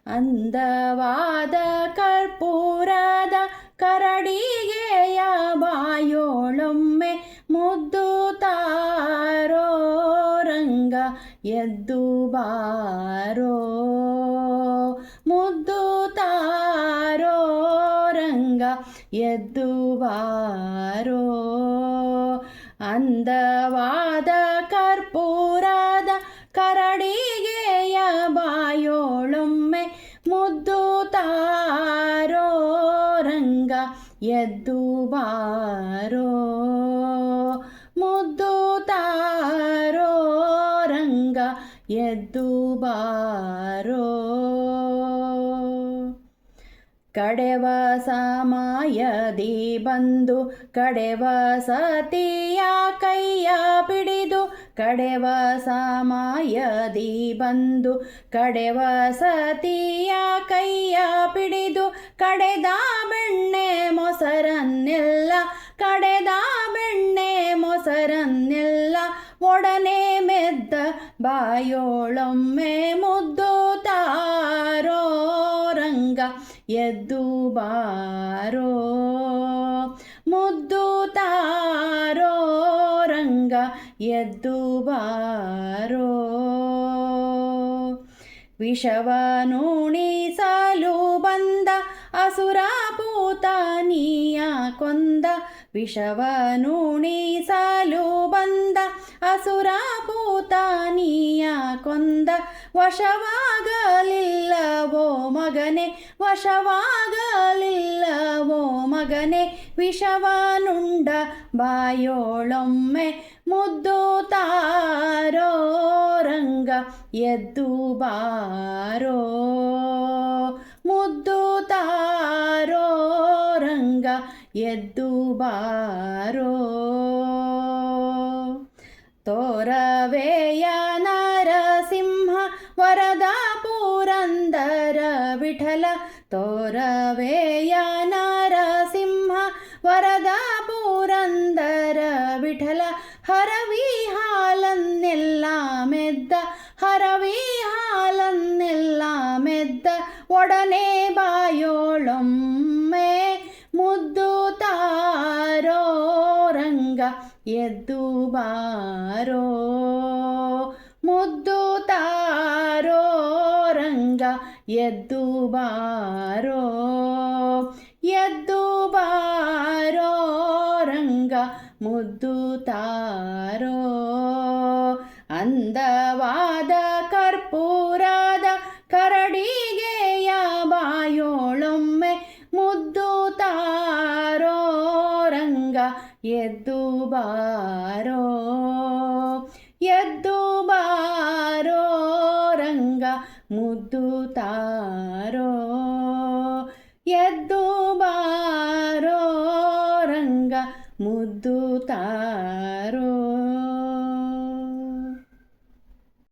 ಅಂದವಾದ ಕರ್ಪೂರದ ಕರಡಿಗೆಯ ಬಾಯೋಳೊಮ್ಮೆ ಮುದ್ದು ತಾರೋ ರಂಗ ಎದ್ದು ಬಾರೋ ಮುದ್ದು ತಾರೋ ರಂಗ ಎದ್ದು ಬಾರೋ ಅಂದವಾದ ಕರ್ಪೂರದ ಕರಡಿಗೆಯ ಬಾಯೋಳೊಮ್ಮೆ ಮುದ್ದು ತಾರೋ ರಂಗ ಎದ್ದು ಬಾರೋ ಮುದ್ದು ತಾರೋ ರಂಗ ಎದ್ದು ಬಾರೋ ಕಡೆವ ಸಮಯದಿ ಬಂದು ಕಡೆವ ಸತಿಯ ಕೈಯ ಪಿಡಿದು ಕಡೆವ ಸಮಯದಿ ಬಂದು ಕಡೆವ ಸತಿಯ ಕೈಯ ಪಿಡಿದು ಕಡೆದ ಬೆಣ್ಣೆ ಮೊಸರನ್ನೆಲ್ಲ ಕಡೆದ ಬೆಣ್ಣೆ ಮೊಸರನ್ನೆಲ್ಲ ಒಡನೆ ಮೆದ್ದ ಬಾಯೋಳೊಮ್ಮೆ ಮುದ್ದು ತಾರೋ ರಂಗ ಎದ್ದು ಬಾರೋ ಮುದ್ದು ತಾರೋ ರಂಗ ಎದ್ದು ಬಾರೋ ವಿಷವನುಣಿಸಲು ಬಂದ ಅಸುರ ಪೂತನಿಯ ಕೊಂದ ವಿಷವನುಣಿಸಲು ಬಂದ ಅಸುರ ಪೂತನಿಯ ಕೊಂದ ವಶವಾಗಲಿಲ್ಲವೋ ಮಗನೆ ವಶವಾಗಲಿಲ್ಲವೋ ಮಗನೆ ವಿಷವನುಂಡ ಬಾಯೋಳೊಮ್ಮೆ ಮುದ್ದು ತಾರೋ ರಂಗ ಎದ್ದು ಬಾರೋ ಮುದ್ದು ತಾರೋ ರಂಗ ಎದ್ದು ಬಾರೋ ತೋರವೆಯ ನರಸಿಂಹ ವರದ ಪುರಂದರ ವಿಠಲ ತೋರವೆಯ ನರಸಿಂಹ ವರದ ಪುರಂದರ ವಿಠಲ ಹರವಿ ಹಾಲನ್ನೆಲ್ಲ ಮೆದ್ದ ಹರವಿ ಹಾಲನ್ನೆಲ್ಲ ಮೆದ್ದ ಒಡನೆ ಬಾಯೋಳೊಮ್ಮೆ ಮುದ್ದು ತಾರೋ ರಂಗ ಎದ್ದು ಬಾರೋ ಮುದ್ದು ತಾರೋ ರಂಗ ಎದ್ದು ಬಾರೋ ಎದ್ದು ಬಾರೋ ರಂಗ ಮುದ್ದು ತಾರೋ ಅಂದವಾದ ಕರ್ಪೂರದ ಕರಡಿಗೆಯ ಬಾಯೋಳೊಮ್ಮೆ ಮುದ್ದು ತಾರೋ ರಂಗ ಎದ್ದು ಬಾರೋ ಎದ್ದು ಬಾರೋ ರಂಗ ಮುದ್ದು ತಾರೋ ಎದ್ದು ಬಾರೋ ರಂಗ ಮುದ್ದು ತಾರೋ